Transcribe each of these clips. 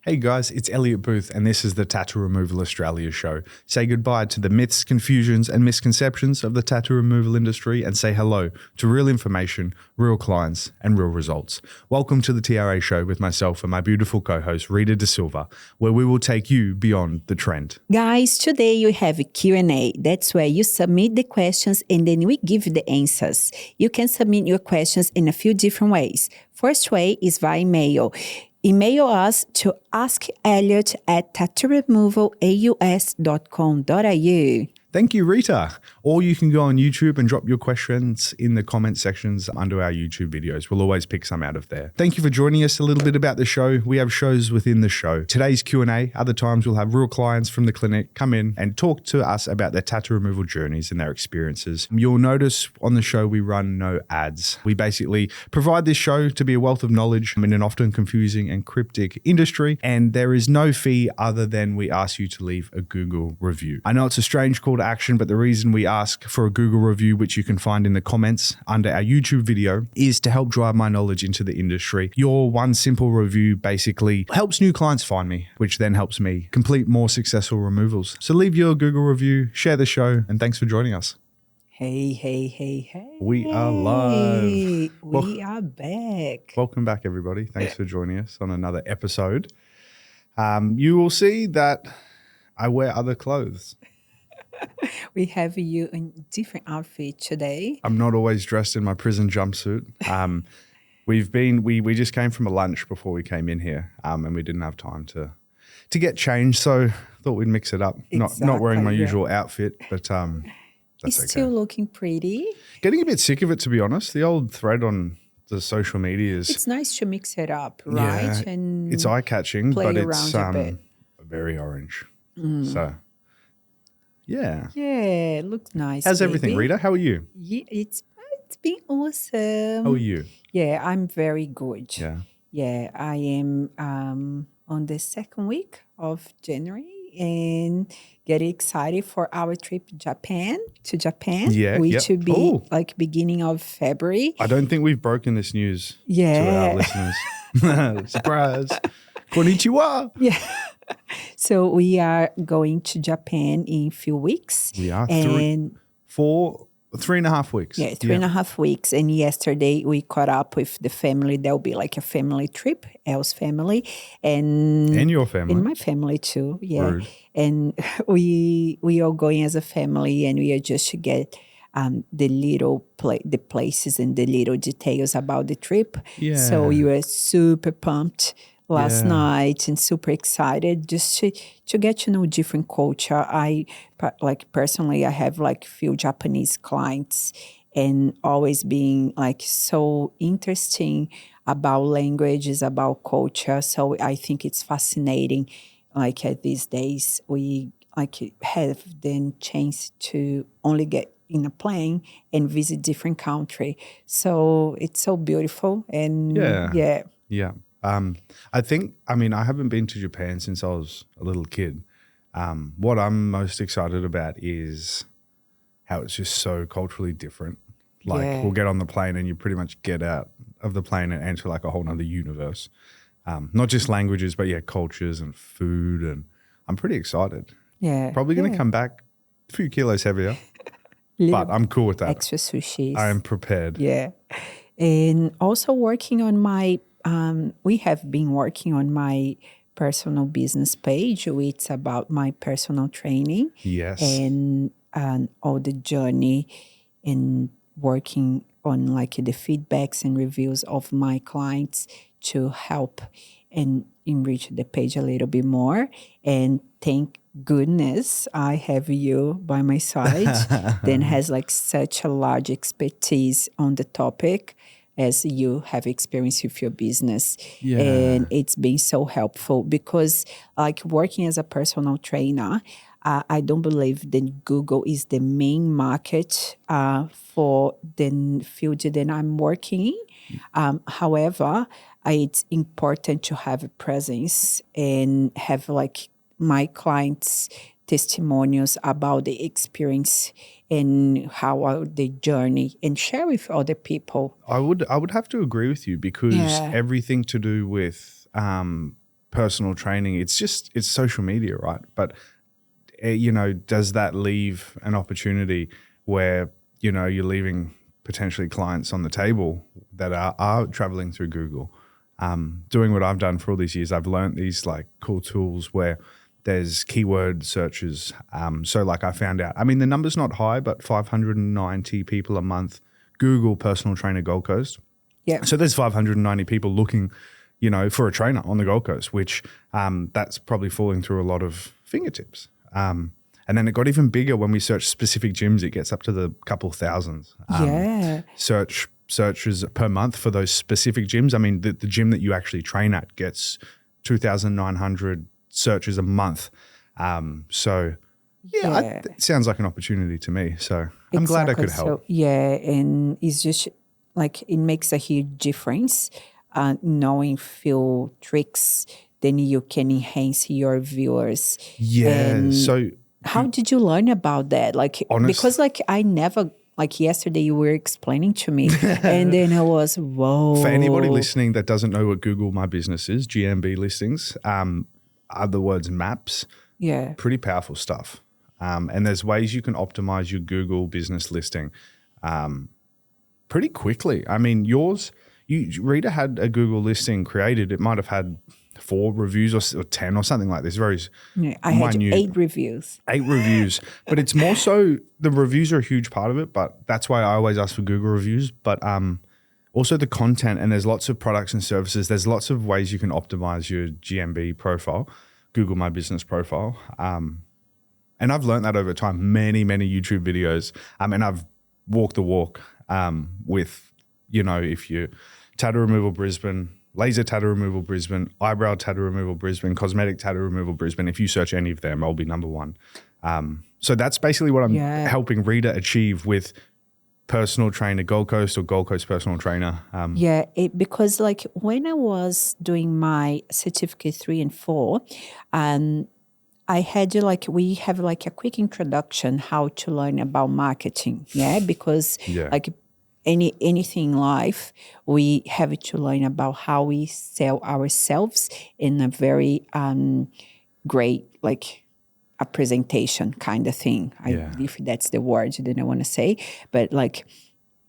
Hey guys, it's Elliot Booth and this is the Tattoo Removal Australia show. Say goodbye to the myths, confusions and misconceptions of the tattoo removal industry and say hello to real information, real clients and real results. Welcome to the TRA show with myself and my beautiful co-host Rita Silva, where we will take you beyond the trend. Guys, today you have a Q&A. That's where you submit the questions and then we give the answers. You can submit your questions in a few different ways. First way is via email. Email us to askelliot@tattooremovalaus.com.au. Thank you, Rita. Or you can go on YouTube and drop your questions in the comment sections under our YouTube videos. We'll always pick some out of there. Thank you for joining us. A little bit about the show. We have shows within the show. Today's Q&A. Other times we'll have real clients from the clinic come in and talk to us about their tattoo removal journeys and their experiences. You'll notice on the show we run no ads. We basically provide this show to be a wealth of knowledge in an often confusing and cryptic industry. And there is no fee other than we ask you to leave a Google review. I know it's a strange call to action, but the reason we ask for a Google review, which you can find in the comments under our YouTube video, is to help drive my knowledge into the industry. Your one simple review basically helps new clients find me, which then helps me complete more successful removals. So leave your Google review, share the show, and thanks for joining us. Hey. We are live. We are back. Welcome back, everybody. Thanks for joining us on another episode. You will see that I wear other clothes. We have you in different outfit today. I'm not always dressed in my prison jumpsuit. We just came from a lunch before we came in here, and we didn't have time to get changed, so thought we'd mix it up. Exactly, not wearing my usual outfit, but that's it's okay. still looking pretty. Getting a bit sick of it, to be honest. The old thread on the social media is... It's nice to mix it up, right? Yeah, and it's eye-catching, but it's a bit. Very orange. So... Yeah. Yeah, it looks nice. How's everything, Rita? How are you? Yeah, it's been awesome. How are you? Yeah, I'm very good. Yeah. Yeah, I am on the second week of January and getting excited for our trip to Japan. Yeah, which will be like beginning of February. I don't think we've broken this news to our listeners. Surprise. Konnichiwa. Yeah. So we are going to Japan in a few weeks. We are. 3.5 weeks. Yeah, 3.5 weeks. And yesterday we caught up with the family. There'll be like a family trip, Elle's family. And your family. And my family too, yeah. Rude. And we are going as a family and we are just to get the places and the little details about the trip. Yeah. So we were super pumped last night and super excited just to get to know different culture. Personally, I have like few Japanese clients and always being like so interesting about languages, about culture. So I think it's fascinating. Like these days, we have the chance to only get in a plane and visit different country. So it's so beautiful and yeah. I haven't been to Japan since I was a little kid. What I'm most excited about is how it's just so culturally different. We'll get on the plane and you pretty much get out of the plane and enter like a whole nother universe. Not just languages, but cultures and food. And I'm pretty excited. Yeah. Probably going to come back a few kilos heavier, but I'm cool with that. Extra sushis. I am prepared. Yeah. And also working on my... we have been working on my personal business page, which is about my personal training. Yes. And all the journey and working on like the feedbacks and reviews of my clients to help and enrich the page a little bit more. And thank goodness I have you by my side that has like such a large expertise on the topic as you have experience with your business. Yeah. And it's been so helpful because like working as a personal trainer, I don't believe that Google is the main market for the field that I'm working in. However, it's important to have a presence and have like my clients' testimonials about the experience and how the journey and share with other people. I would have to agree with you because everything to do with personal training, it's social media, right? But, does that leave an opportunity where, you're leaving potentially clients on the table that are traveling through Google? Doing what I've done for all these years, I've learned these like cool tools where there's keyword searches. So like I found out, the number's not high, but 590 people a month Google personal trainer Gold Coast. Yeah. So there's 590 people looking, for a trainer on the Gold Coast, which that's probably falling through a lot of fingertips. And then it got even bigger when we searched specific gyms. It gets up to the couple thousands. Searches per month for those specific gyms. The gym that you actually train at gets 2,900 searches a month. It sounds like an opportunity to me. So I'm glad I could help. So, and it's just like it makes a huge difference. Knowing few tricks, then you can enhance your viewers. Yeah. And so how did you learn about that? Like, because like I never, like yesterday you were explaining to me and then I was, whoa. For anybody listening that doesn't know what Google My Business is, GMB listings, other words, maps. Yeah. Pretty powerful stuff. And there's ways you can optimize your Google business listing pretty quickly. Rita had a Google listing created. It might have had 4 reviews or 10 or something like this. I had 8 reviews. 8 reviews. But it's more so the reviews are a huge part of it, but that's why I always ask for Google reviews. But also the content, and there's lots of products and services. There's lots of ways you can optimize your GMB profile, Google My Business profile. And I've learned that over time, many, many YouTube videos. And I've walked the walk with, if you tattoo removal Brisbane, laser tattoo removal Brisbane, eyebrow tattoo removal Brisbane, cosmetic tattoo removal Brisbane. If you search any of them, I'll be number 1. So that's basically what I'm helping Rita achieve with personal trainer Gold Coast or Gold Coast personal trainer. Because like when I was doing my certificate 3 and 4, I had we have like a quick introduction how to learn about marketing. Because like anything in life, we have to learn about how we sell ourselves in a very great, like a presentation kind of thing. If that's the word that I want to say, but like.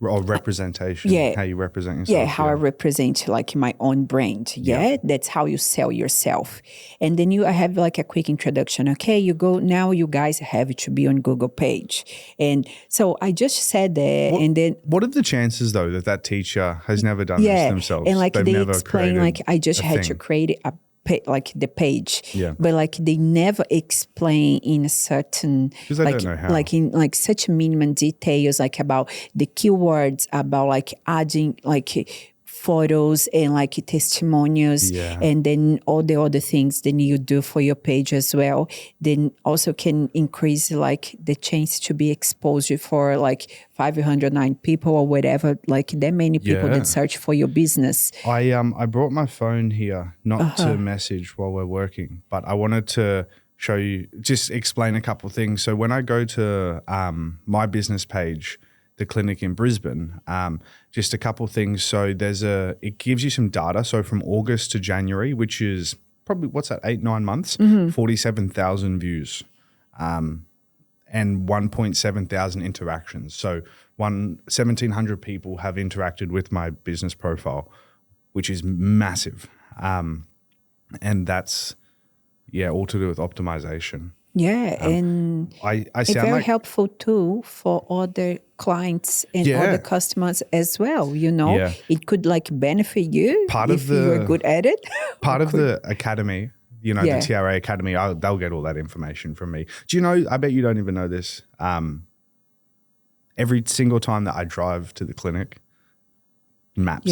Or representation, how you represent yourself. How I represent like my own brand. That's how you sell yourself. And then I have like a quick introduction. Okay, now you guys have to be on Google page. And so I just said that. And then. What are the chances though that teacher has never done this themselves? And like they explain like I just had to create the page, but like they never explain in a certain don't know how. like in like such minimum details like about the keywords, about like adding like photos and like testimonials and then all the other things that you do for your page as well, then also can increase like the chance to be exposed for like 509 people or whatever, like that many people that search for your business. I brought my phone here not to message while we're working, but I wanted to show you, just explain a couple of things. So when I go to my business page, the clinic in Brisbane, just a couple of things. So it gives you some data. So from August to January, which is probably, 8-9 months, 47,000 views and 1.7 thousand interactions. So 1,700 people have interacted with my business profile, which is massive. And that's, all to do with optimization. And I it's sound very helpful too for other clients and other customers as well. It could like benefit you if you're good at it. Part of the academy, the TRA Academy, they'll get all that information from me. Do you know, I bet you don't even know this, every single time that I drive to the clinic, maps.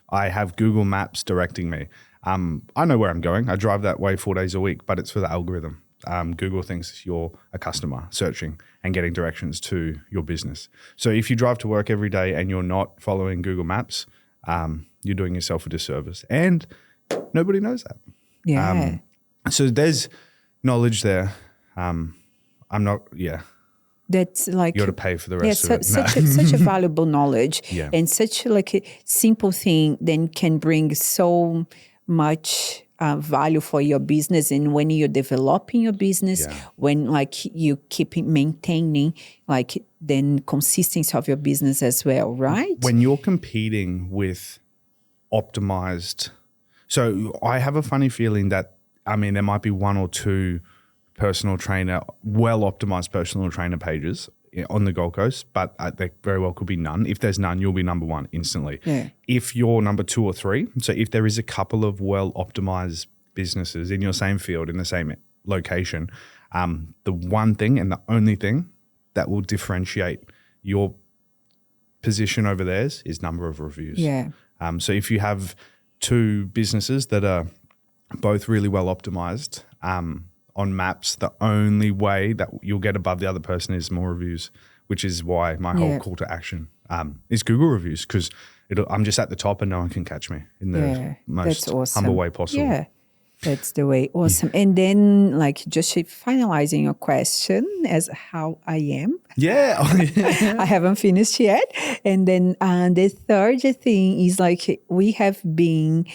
I have Google Maps directing me. I know where I'm going. I drive that way 4 days a week, but it's for the algorithm. Google thinks you're a customer searching and getting directions to your business. So if you drive to work every day and you're not following Google Maps, you're doing yourself a disservice. And nobody knows that. So there's knowledge there. I'm not, That's like you got to pay for the rest of it. Such a valuable knowledge and such like a simple thing then can bring so much value for your business, and when you're developing your business, when like you keep maintaining like then consistency of your business as well, right? When you're competing with optimized, so I have a funny feeling that, I mean, there might be one or two well-optimized personal trainer pages on the Gold Coast, but there very well could be none. If there's none, you'll be number one instantly. Yeah. If you're number 2 or 3, so if there is a couple of well-optimized businesses in your same field, in the same location, the one thing and the only thing that will differentiate your position over theirs is number of reviews. Yeah. So if you have 2 businesses that are both really well optimized, on maps, the only way that you'll get above the other person is more reviews, which is why my whole call to action is Google reviews, because I'm just at the top and no one can catch me in the most humble way possible. Yeah, that's the way. Awesome. And then like just finalizing your question as how I am. Yeah. I haven't finished yet. And then the third thing is like we have been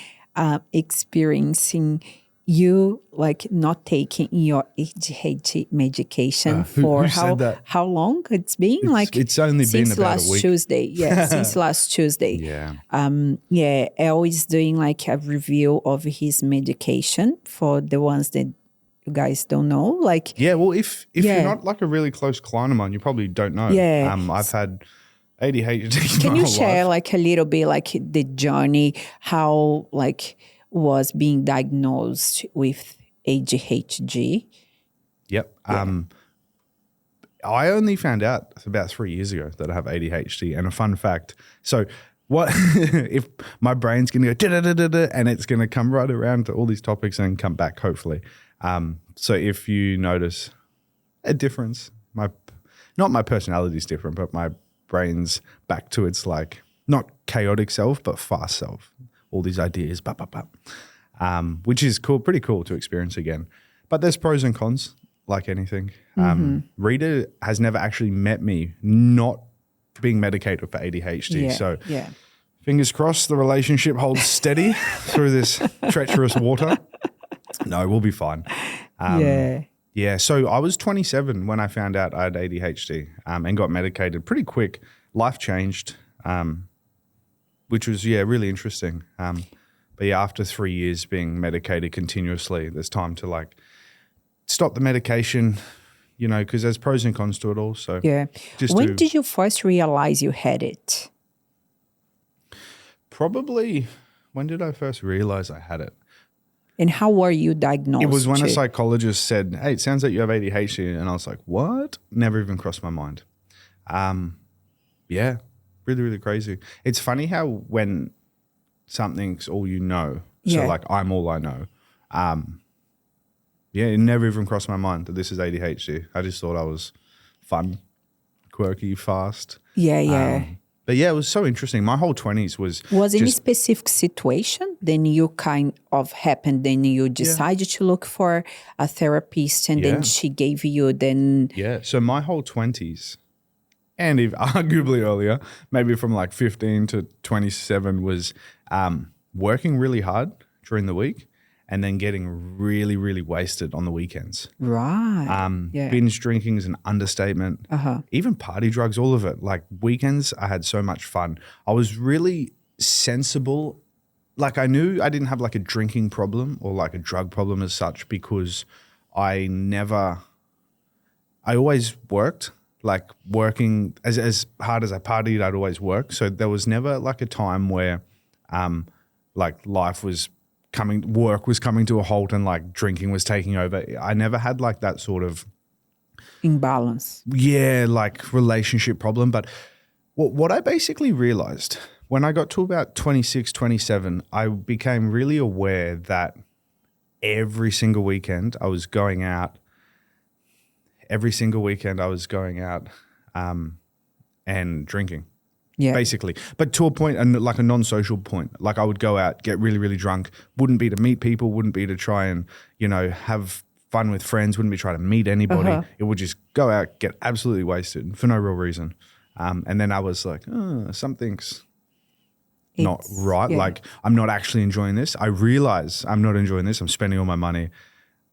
experiencing you like not taking your ADHD medication for how long it's been? It's only been about last a week. Tuesday. Yeah, since last Tuesday. Yeah. Elle is doing like a review of his medication for the ones that you guys don't know. Like well, if you're not like a really close client of mine, you probably don't know. Yeah. I've had ADHD. Can you share like a little bit like the journey, how like was being diagnosed with ADHD? Yep. I only found out about 3 years ago that I have ADHD. And a fun fact, so what if my brain's going to go da-da-da-da-da, and it's going to come right around to all these topics and come back, hopefully. So if you notice a difference, not my personality is different, but my brain's back to its like not chaotic self, but fast self. All these ideas, which is cool, pretty cool to experience again. But there's pros and cons, like anything. Rita has never actually met me not being medicated for ADHD. So fingers crossed the relationship holds steady through this treacherous water. No, we'll be fine. Yeah, so I was 27 when I found out I had ADHD and got medicated pretty quick. Life changed. Which was, really interesting. But after 3 years being medicated continuously, there's time to like stop the medication, because there's pros and cons to it all. So when did you first realize you had it? Probably, when did I first realize I had it? And how were you diagnosed? It was when a psychologist said, hey, it sounds like you have ADHD. And I was like, what? Never even crossed my mind. Really, really crazy. It's funny how when something's all you know, so like I'm all I know, it never even crossed my mind that this is ADHD. I just thought I was fun, quirky, fast. But it was so interesting. My whole 20s was any specific situation then you kind of happened, then you decided to look for a therapist and then she gave you then. So my whole 20s, and if arguably earlier, maybe from like 15 to 27 was working really hard during the week and then getting really, really wasted on the weekends. Right. Binge drinking is an understatement. Even party drugs, all of it. Like weekends, I had so much fun. I was really sensible. Like I knew I didn't have like a drinking problem or like a drug problem as such because I always worked. Like working as hard as I partied, I'd always work. So there was never like a time where like work was coming to a halt and like drinking was taking over. I never had like that sort of imbalance. Like relationship problem. But what I basically realized when I got to about 26, 27, I became really aware that every single weekend I was going out. Every single weekend I was going out and drinking, basically. But to a point, and like a non-social point, like I would go out, get really, really drunk, wouldn't be to meet people, wouldn't be to try and, have fun with friends, wouldn't be trying to meet anybody. It would just go out, get absolutely wasted for no real reason. And then I was like, something's not right. Yeah. Like, I'm not actually enjoying this. I realize I'm not enjoying this. I'm spending all my money.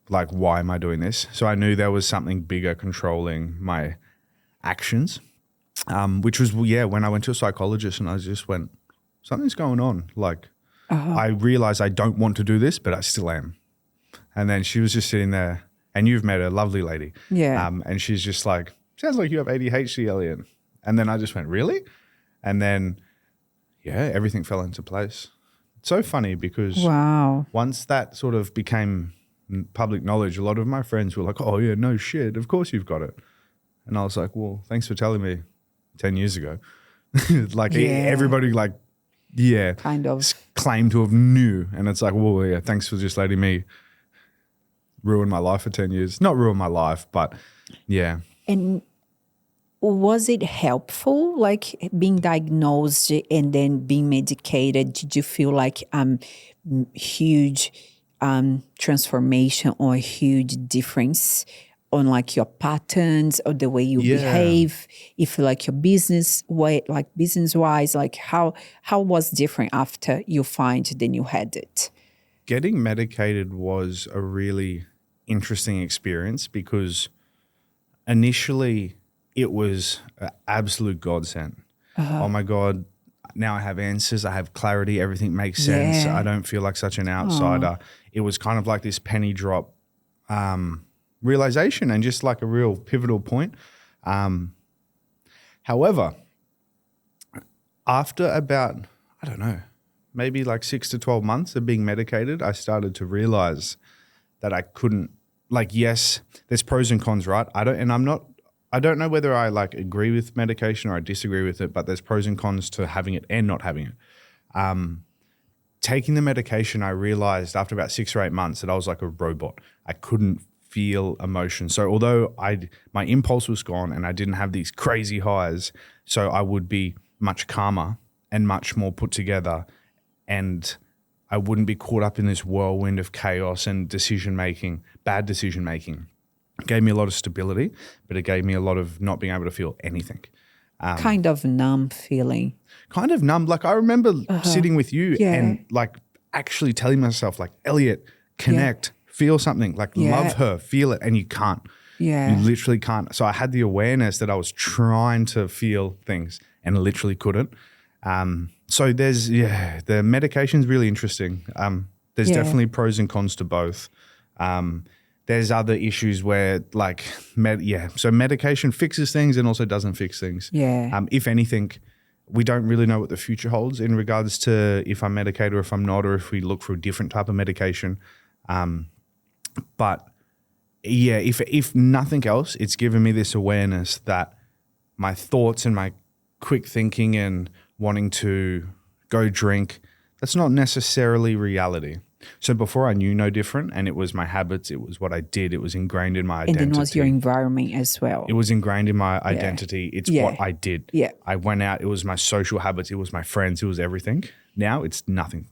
Like, why am I doing this? So I knew there was something bigger controlling my actions, which was, when I went to a psychologist and I just went, something's going on. Like, I realized I don't want to do this, but I still am. And then she was just sitting there, and you've met her, lovely lady. Yeah. And she's just like, sounds like you have ADHD, Elliot. And then I just went, really? And then, everything fell into place. It's so funny because once that sort of became public knowledge, a lot of my friends were like, oh, yeah, no shit, of course you've got it. And I was like, well, thanks for telling me 10 years ago. Like everybody kind of claimed to have knew. And it's like, well, yeah, thanks for just letting me ruin my life for 10 years. Not ruin my life, but yeah. And was it helpful, like being diagnosed and then being medicated? Did you feel like huge transformation or a huge difference on like your patterns or the way you behave? If like your business way, like business wise, like how was different after you find than you had it? Getting medicated was a really interesting experience because initially it was an absolute godsend. Oh my God, now I have answers, I have clarity, everything makes sense. I don't feel like such an outsider. It was kind of like this penny drop realization and just like a real pivotal point. However, after about, I don't know, maybe like 6 to 12 months of being medicated, I started to realize that I couldn't, like, yes, there's pros and cons, right? I don't know whether I like agree with medication or I disagree with it, but there's pros and cons to having it and not having it. Taking the medication, I realized after about 6 or 8 months that I was like a robot. I couldn't feel emotion. So although my impulse was gone and I didn't have these crazy highs, so I would be much calmer and much more put together, and I wouldn't be caught up in this whirlwind of chaos and bad decision making. It gave me a lot of stability, but it gave me a lot of not being able to feel anything. Kind of numb feeling. Kind of numb. Like I remember sitting with you and like actually telling myself like, Elliot, connect, feel something, like love her, feel it, and you can't. Yeah. You literally can't. So I had the awareness that I was trying to feel things and literally couldn't. So there's, the medication's really interesting. There's definitely pros and cons to both. There's other issues where like, so medication fixes things and also doesn't fix things. Yeah. If anything, we don't really know what the future holds in regards to if I'm medicated or if I'm not, or if we look for a different type of medication. But yeah, if nothing else, it's given me this awareness that my thoughts and my quick thinking and wanting to go drink, that's not necessarily reality. So before I knew no different, and it was my habits, it was what I did, it was ingrained in my identity. And then was your environment as well. It was ingrained in my identity. It's what I did. Yeah. I went out, it was my social habits, it was my friends, it was everything. Now it's nothing.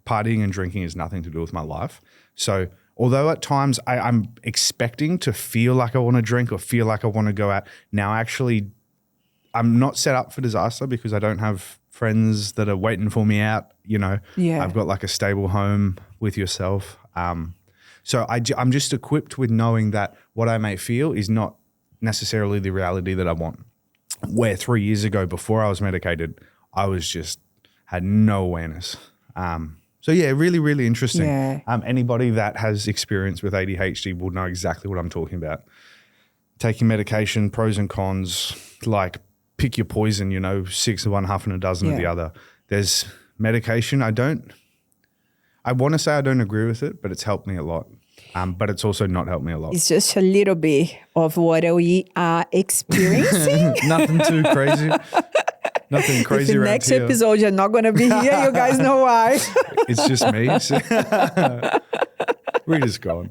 Partying and drinking has nothing to do with my life. So although at times I'm expecting to feel like I want to drink or feel like I want to go out, now actually I'm not set up for disaster because I don't have friends that are waiting for me out, I've got like a stable home with yourself. So I'm just equipped with knowing that what I may feel is not necessarily the reality that I want. Where 3 years ago, before I was medicated, I was just had no awareness. So yeah, really, really interesting. Yeah. Anybody that has experience with ADHD will know exactly what I'm talking about. Taking medication, pros and cons, like pick your poison, 6 of one, half and a dozen of the other. There's medication. I want to say I don't agree with it, but it's helped me a lot. But it's also not helped me a lot. It's just a little bit of what we are experiencing. Nothing too crazy. Nothing crazy around next here. episode, you're not going to be here. You guys know why. It's just me. Rita's gone.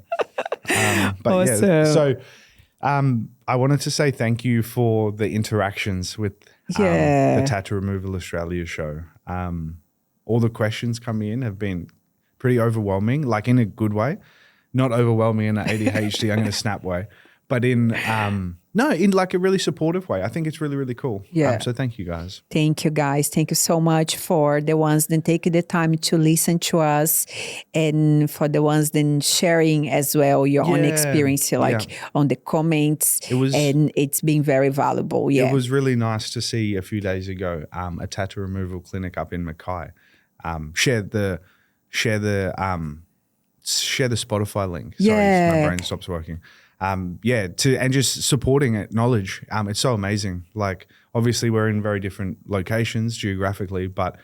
But awesome. yeah, so I wanted to say thank you for the interactions with the Tattoo Removal Australia show. All the questions coming in have been pretty overwhelming, like in a good way. Not overwhelming in an ADHD, I'm going to snap way. but in in like a really supportive way. I think it's really, really cool. Yeah. So thank you guys. Thank you, guys. Thank you so much for the ones that take the time to listen to us, and for the ones then sharing as well your own experience, on the comments. And it's been very valuable. Yeah. It was really nice to see a few days ago a tattoo removal clinic up in Mackay share the Spotify link. Sorry, my brain stops working. And just supporting it, knowledge. It's so amazing. Like, obviously we're in very different locations geographically, but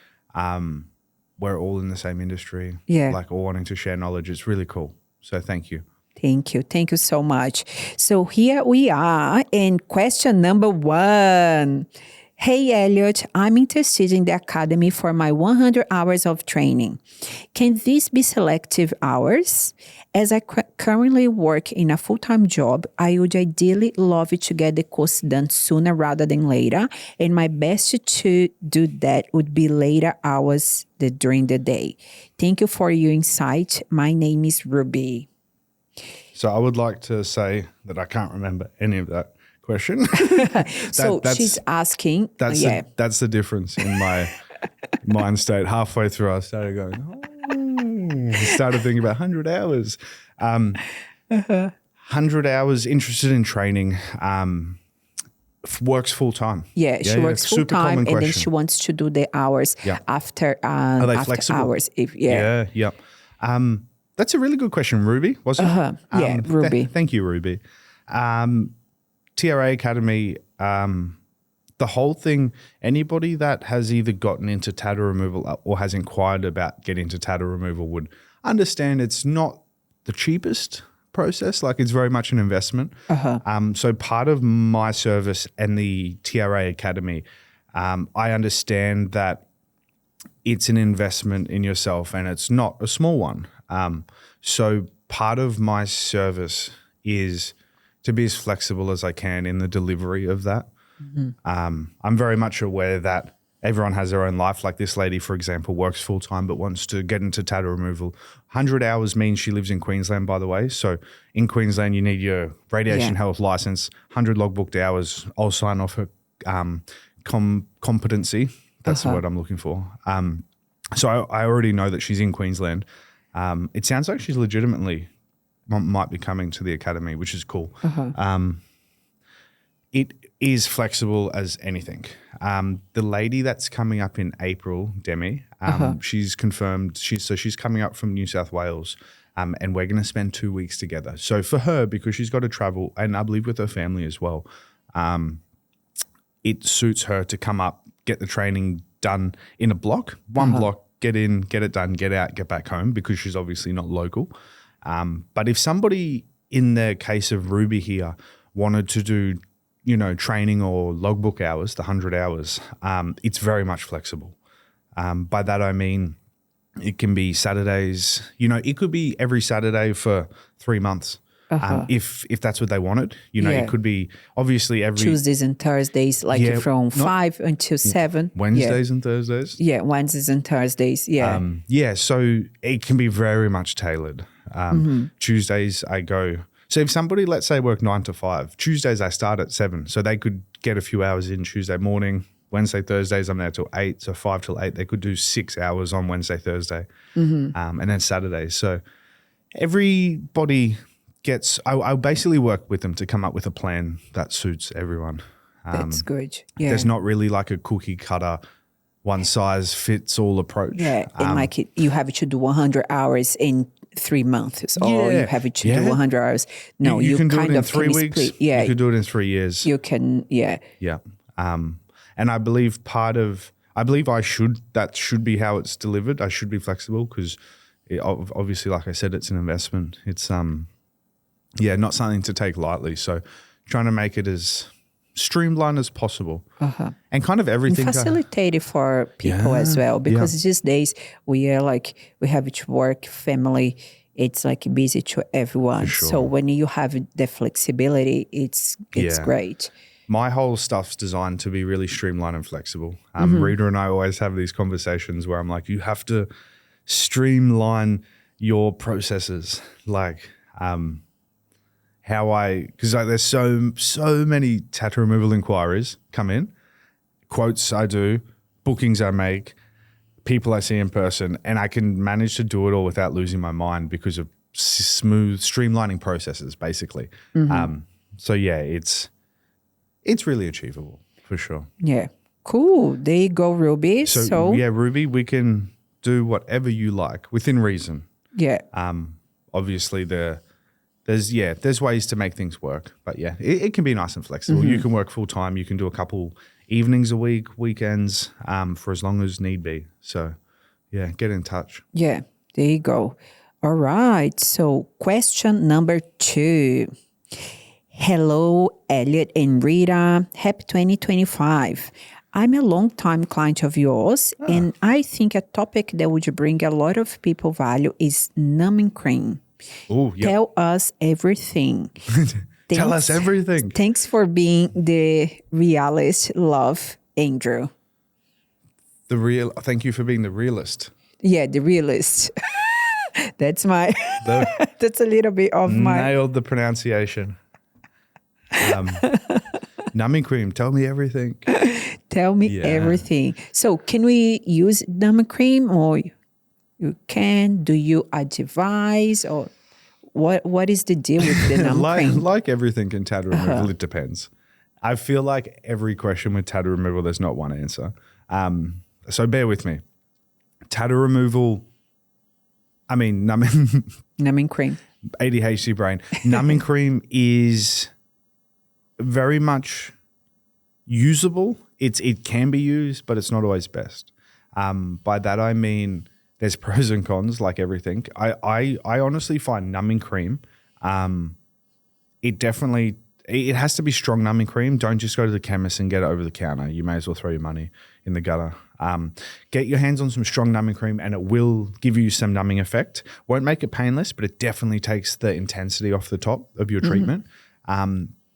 we're all in the same industry. Yeah. Like, all wanting to share knowledge. It's really cool. So thank you. Thank you. Thank you so much. So here we are in question number 1. Hey, Elliot, I'm interested in the academy for my 100 hours of training. Can these be selective hours? As I currently work in a full-time job, I would ideally love to get the course done sooner rather than later, and my best to do that would be later hours during the day. Thank you for your insight. My name is Ruby. So I would like to say that I can't remember any of that question. She's asking. That's the difference in my mind state. Halfway through, I started going, started thinking about 100 hours. 100 hours, interested in training, works full time. Yeah, she works full time, and then she wants to do the hours after Are they after flexible? hours. That's a really good question, Ruby, wasn't it? Ruby. Thank you, Ruby. TRA Academy, the whole thing, anybody that has either gotten into tattoo removal or has inquired about getting into tattoo removal would understand it's not the cheapest process. Like, it's very much an investment. So part of my service and the TRA Academy, I understand that it's an investment in yourself, and it's not a small one. So part of my service is to be as flexible as I can in the delivery of that. I'm very much aware that everyone has their own life. Like, this lady, for example, works full-time but wants to get into tattoo removal. 100 hours means she lives in Queensland, by the way. So in Queensland, you need your radiation health license, 100 logbooked hours. I'll sign off her competency. That's the word I'm looking for. So I already know that she's in Queensland. It sounds like she's legitimately might be coming to the academy, which is cool. It is flexible as anything. The lady that's coming up in April, Demi, she's confirmed. She's coming up from New South Wales, and we're going to spend 2 weeks together. So for her, because she's got to travel, and I believe with her family as well, it suits her to come up, get the training done in a block, one block, get in, get it done, get out, get back home, because she's obviously not local. But if somebody, in the case of Ruby here, wanted to do, training or logbook hours, the 100 hours, it's very much flexible. By that I mean, it can be Saturdays. It could be every Saturday for 3 months. If that's what they wanted. It could be obviously every Tuesdays and Thursdays, from 5 until 7. Wednesdays and Thursdays. Yeah, Wednesdays and Thursdays. Yeah. So it can be very much tailored. Tuesdays I go. So if somebody, let's say, work 9 to 5, Tuesdays I start at 7, so they could get a few hours in Tuesday morning. Wednesday, Thursdays I'm there till 8, so 5 till 8. They could do 6 hours on Wednesday, Thursday, and then Saturdays. So everybody gets. I basically work with them to come up with a plan that suits everyone. That's good. Yeah. There's not really like a cookie cutter, one size fits all approach. Yeah, and you have to do 100 hours in 3 months, or you have to do 100 hours. No, you can do it in 3 weeks. Split. Yeah, you can do it in 3 years. You can. Yeah. Yeah. And I believe that should be how it's delivered. I should be flexible because obviously, like I said, it's an investment. It's not something to take lightly. So trying to make it as streamlined as possible, and kind of everything and facilitate it for people as well, because these days we have to work, family. It's busy to everyone. Sure. So when you have the flexibility, it's great. My whole stuff's designed to be really streamlined and flexible. Rita and I always have these conversations where I'm like, you have to streamline your processes. because like, there's so many tattoo removal inquiries come in, quotes I do, bookings I make, people I see in person, and I can manage to do it all without losing my mind because of smooth streamlining processes, basically. So yeah, it's really achievable for sure. Yeah. Cool. There you go, Ruby. So yeah, Ruby, we can do whatever you like within reason. Yeah. Obviously there's ways to make things work, but yeah, it can be nice and flexible. You can work full time. You can do a couple evenings a week, weekends, for as long as need be. So yeah, get in touch. Yeah. There you go. All right. So question number 2. Hello, Elliot and Rita. Happy 2025. I'm a long-time client of yours, and I think a topic that would bring a lot of people value is numbing cream. Oh, yeah. Tell us everything. Tell us everything. Thanks for being the realist. Love, Andrew. Thank you for being the realist. Yeah, the realist. That's that's a little bit of my... Nailed the pronunciation. Numbing cream, tell me everything. Tell me everything. So can we use numbing cream, or you can? Do you advise, or what is the deal with the numbing cream? Like everything in tattoo removal, it depends. I feel like every question with tattoo removal, there's not one answer. So bear with me. Tattoo removal, Numbing cream. ADHD brain. Numbing cream is very much usable. It can be used, but it's not always best. By that I mean there's pros and cons, like everything. I honestly find numbing cream, it has to be strong numbing cream. Don't just go to the chemist and get it over the counter. You may as well throw your money in the gutter. Get your hands on some strong numbing cream, and it will give you some numbing effect. Won't make it painless, but it definitely takes the intensity off the top of your treatment.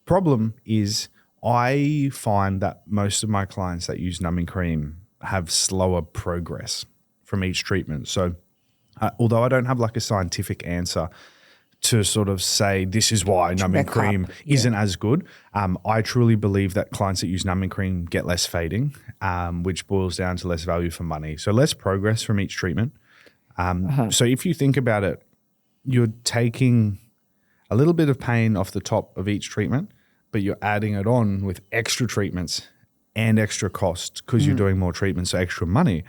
Problem is, I find that most of my clients that use numbing cream have slower progress from each treatment. So although I don't have like a scientific answer to sort of say this is why numbing cream isn't as good, I truly believe that clients that use numbing cream get less fading, which boils down to less value for money. So less progress from each treatment. So if you think about it, you're taking a little bit of pain off the top of each treatment, but you're adding it on with extra treatments and extra cost because you're doing more treatments, so extra money.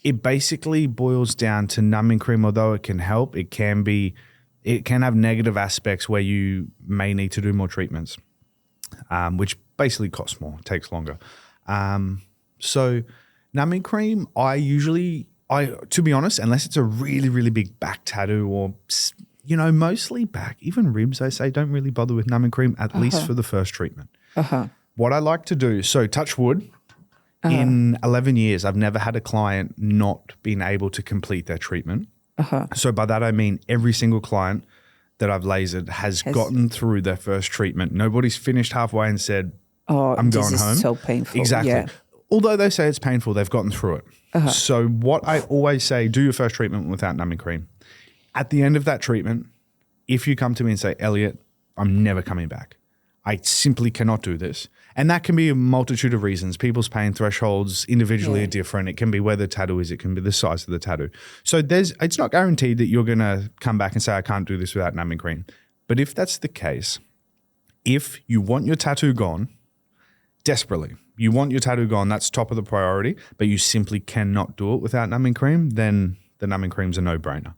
It basically boils down to numbing cream. Although it can help, it can have negative aspects where you may need to do more treatments, which basically costs more, takes longer. So numbing cream, to be honest, unless it's a really, really big back tattoo or mostly back, even ribs, I say don't really bother with numbing cream, at least for the first treatment. What I like to do, so touch wood, in 11 years, I've never had a client not been able to complete their treatment. So by that, I mean every single client that I've lasered has gotten through their first treatment. Nobody's finished halfway and said, I'm going home. This is so painful. Exactly. Yeah. Although they say it's painful, they've gotten through it. So what I always say, do your first treatment without numbing cream. At the end of that treatment, if you come to me and say, Elliot, I'm never coming back. I simply cannot do this. And that can be a multitude of reasons. People's pain thresholds individually are different. It can be where the tattoo is. It can be the size of the tattoo. So it's not guaranteed that you're going to come back and say, I can't do this without numbing cream. But if that's the case, if you want your tattoo gone desperately, you want your tattoo gone, that's top of the priority, but you simply cannot do it without numbing cream, then the numbing cream's a no-brainer.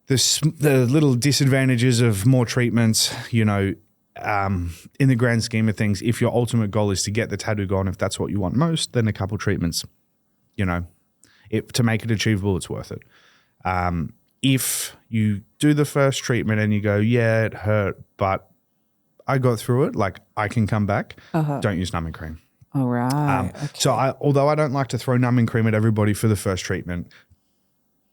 The little disadvantages of more treatments, in the grand scheme of things, if your ultimate goal is to get the tattoo gone, if that's what you want most, then a couple treatments, to make it achievable, it's worth it. If you do the first treatment and you go, yeah, it hurt, but I got through it, like I can come back, don't use numbing cream. All right. Okay. So although I don't like to throw numbing cream at everybody for the first treatment,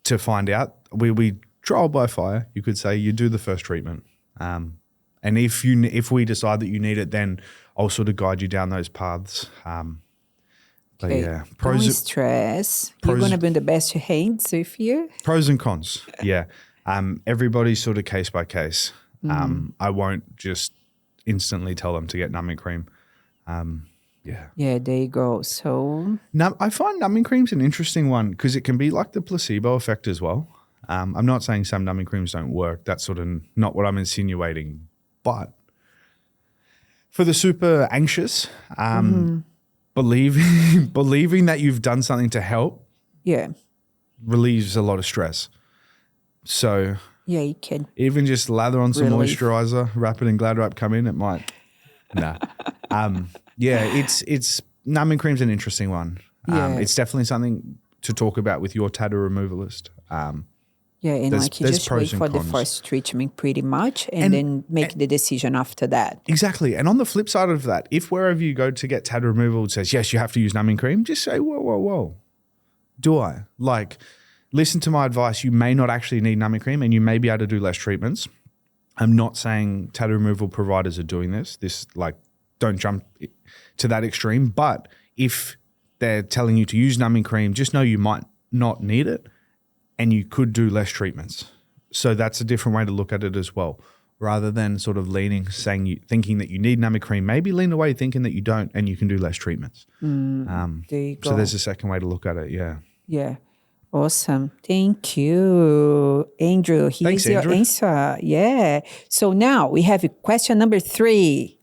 to find out, we trial by fire, you could say, you do the first treatment. And if we decide that you need it, then I'll sort of guide you down those paths. But yeah, don't stress. You're going to be in the best hands with you. Pros and cons. Yeah. Everybody's sort of case by case. I won't just instantly tell them to get numbing cream. Yeah, there you go. So I find numbing cream's an interesting one because it can be like the placebo effect as well. I'm not saying some numbing creams don't work. That's sort of not what I'm insinuating. But for the super anxious, believing that you've done something to help relieves a lot of stress. So yeah, you can. Even just lather on some moisturizer, wrap it in Glad Wrap, come in, it might. It's numbing cream's an interesting one. It's definitely something to talk about with your tattoo removalist. And you just wait for the first treatment pretty much and then make the decision after that. Exactly. And on the flip side of that, if wherever you go to get tattoo removal it says, yes, you have to use numbing cream, just say, whoa. Do I? Listen to my advice. You may not actually need numbing cream and you may be able to do less treatments. I'm not saying tattoo removal providers are doing this. Don't jump to that extreme. But if they're telling you to use numbing cream, just know you might not need it and you could do less treatments. So that's a different way to look at it as well. Rather than sort of thinking that you need numbing cream, maybe lean away thinking that you don't and you can do less treatments. There you go. So there's a second way to look at it, Yeah. Awesome. Thank you, Andrew. Here's your answer. Yeah. So now we have question number 3.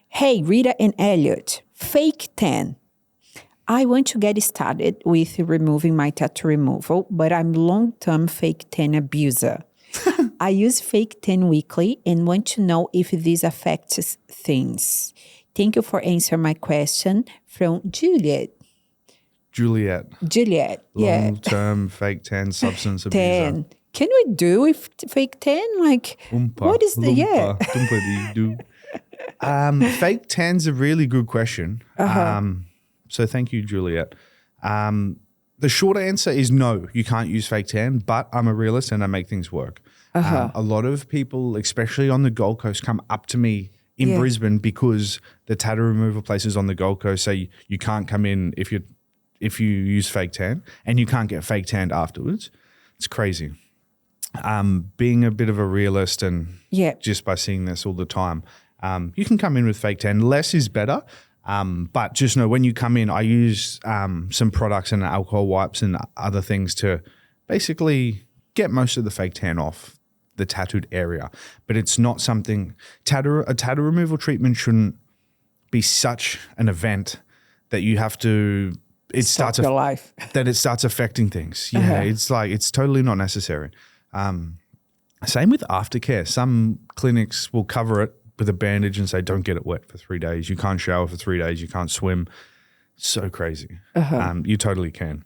Hey, Rita and Elliot, fake tan. I want to get started with removing my tattoo removal, but I'm long-term fake tan abuser. I use fake tan weekly and want to know if this affects things. Thank you for answering my question from Juliet. Yeah. Long-term fake tan substance abuser. Can we do with fake tan? What is the fake tan's a really good question. So thank you, Juliet. The short answer is no, you can't use fake tan, but I'm a realist and I make things work. A lot of people, especially on the Gold Coast, come up to me in Brisbane because the tattoo removal places on the Gold Coast say you can't come in if you use fake tan and you can't get fake tanned afterwards. It's crazy. Being a bit of a realist and just by seeing this all the time, you can come in with fake tan. Less is better. But just know when you come in, I use some products and alcohol wipes and other things to basically get most of the fake tan off the tattooed area. But it's not something a tattoo removal treatment shouldn't be such an event that you have to start your life. That it starts affecting things. It's totally not necessary. Same with aftercare. Some clinics will cover it with a bandage and say, don't get it wet for 3 days. You can't shower for 3 days. You can't swim. So crazy. You totally can.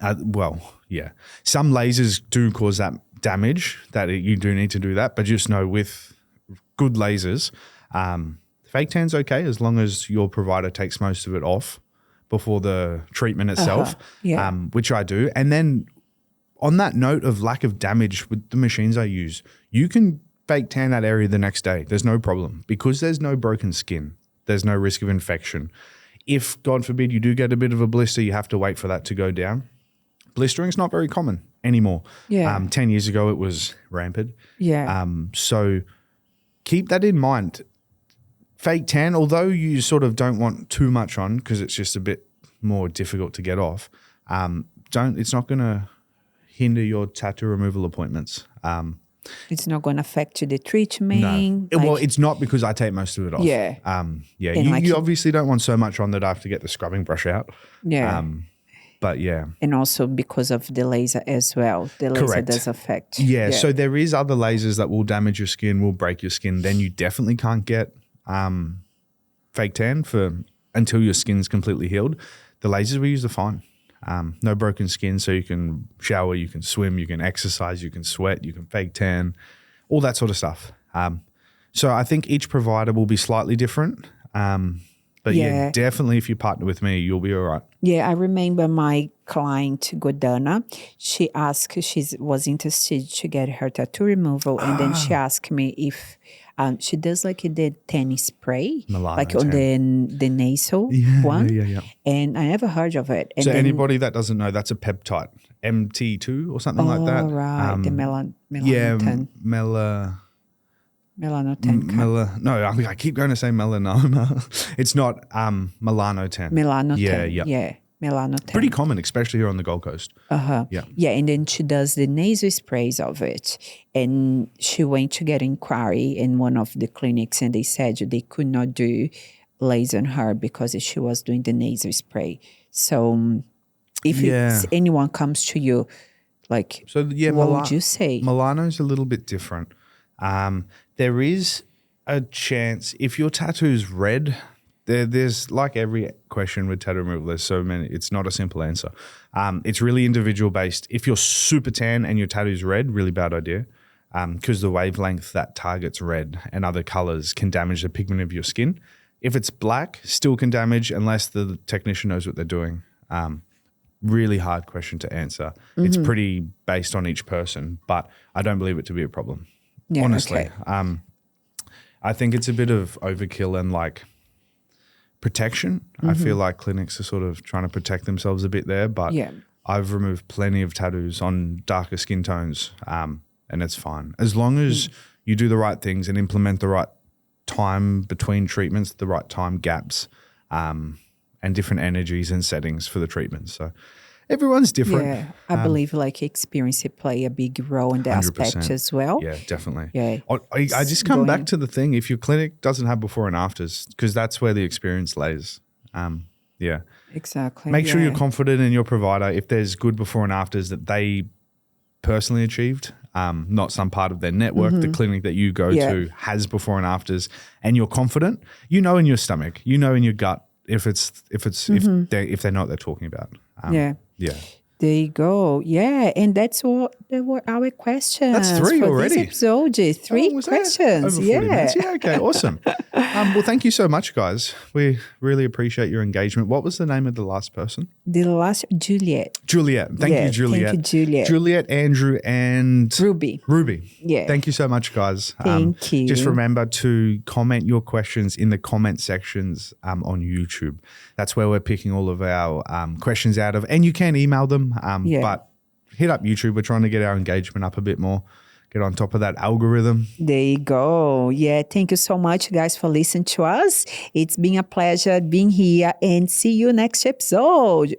Some lasers do cause that damage that you do need to do that. But just know with good lasers, fake tan's okay as long as your provider takes most of it off before the treatment itself, which I do. And then on that note of lack of damage with the machines I use, you can fake tan that area the next day. There's no problem because there's no broken skin. There's no risk of infection. If, God forbid, you do get a bit of a blister, you have to wait for that to go down. Blistering's not very common anymore. 10 years ago, it was rampant. So keep that in mind. Fake tan, although you sort of don't want too much on because it's just a bit more difficult to get off, it's not going to hinder your tattoo removal appointments. It's not going to affect the treatment. No. Well, it's not because I take most of it off. You obviously don't want so much on that I have to get the scrubbing brush out. But and also because of the laser as well. The laser does affect. So there is other lasers that will damage your skin, will break your skin. Then you definitely can't get fake tan until your skin's completely healed. The lasers we use are fine. No broken skin, so you can shower, you can swim, you can exercise, you can sweat, you can fake tan, all that sort of stuff. So I think each provider will be slightly different. But yeah, definitely if you partner with me, you'll be all right. Yeah, I remember my client, Godana, she was interested to get her tattoo removal. And then she asked me if she does like the tennis spray, like on the nasal one. Yeah. And I never heard of it. And so anybody that doesn't know, that's a peptide, MT2 or something like that. Oh, right. The melanotan. Yeah, melanotan. No, I keep going to say melanoma. It's not melanotan. Melanotan. Yeah. Melanotan. Pretty common, especially here on the Gold Coast. Yeah, and then she does the nasal sprays of it. And she went to get inquiry in one of the clinics, and they said they could not do laser on her because she was doing the nasal spray. So if anyone comes to you, like, what would you say? Milano's a little bit different. There is a chance if your tattoo's red. There's like every question with tattoo removal, there's so many. It's not a simple answer. It's really individual based. If you're super tan and your tattoo's red, really bad idea, because the wavelength that targets red and other colors can damage the pigment of your skin. If it's black, still can damage unless the technician knows what they're doing. Really hard question to answer. It's pretty based on each person, but I don't believe it to be a problem. Yeah, honestly. Okay. I think it's a bit of overkill and like protection. I feel like clinics are sort of trying to protect themselves a bit there, but I've removed plenty of tattoos on darker skin tones, and it's fine. As long as you do the right things and implement the right time between treatments, the right time gaps, and different energies and settings for the treatments. So everyone's different. Yeah, I believe like experience play a big role in the 100%. Aspect as well. Yeah, definitely. Yeah. I just come back to the thing, if your clinic doesn't have before and afters, because that's where the experience lays. Yeah. Exactly. Make sure you're confident in your provider. If there's good before and afters that they personally achieved, not some part of their network, the clinic that you go to has before and afters, and you're confident, you know in your stomach, you know in your gut if they know what they're talking about. Yeah. There you go. Yeah, and that's what they were our questions. That's 3 for already. This episode. 3 questions. Over 40 minutes. Yeah, okay, awesome. Well, thank you so much, guys. We really appreciate your engagement. What was the name of the last person? The last, Juliet. Juliet. Thank you, Juliet. Thank you, Juliet. Juliet, Andrew, and Ruby. Yeah. Thank you so much, guys. Thank you. Just remember to comment your questions in the comment sections on YouTube. That's where we're picking all of our questions out of, and you can email them. But hit up YouTube. We're trying to get our engagement up a bit more, get on top of that algorithm. There you go. Yeah, thank you so much, guys, for listening to us. It's been a pleasure being here, and see you next episode.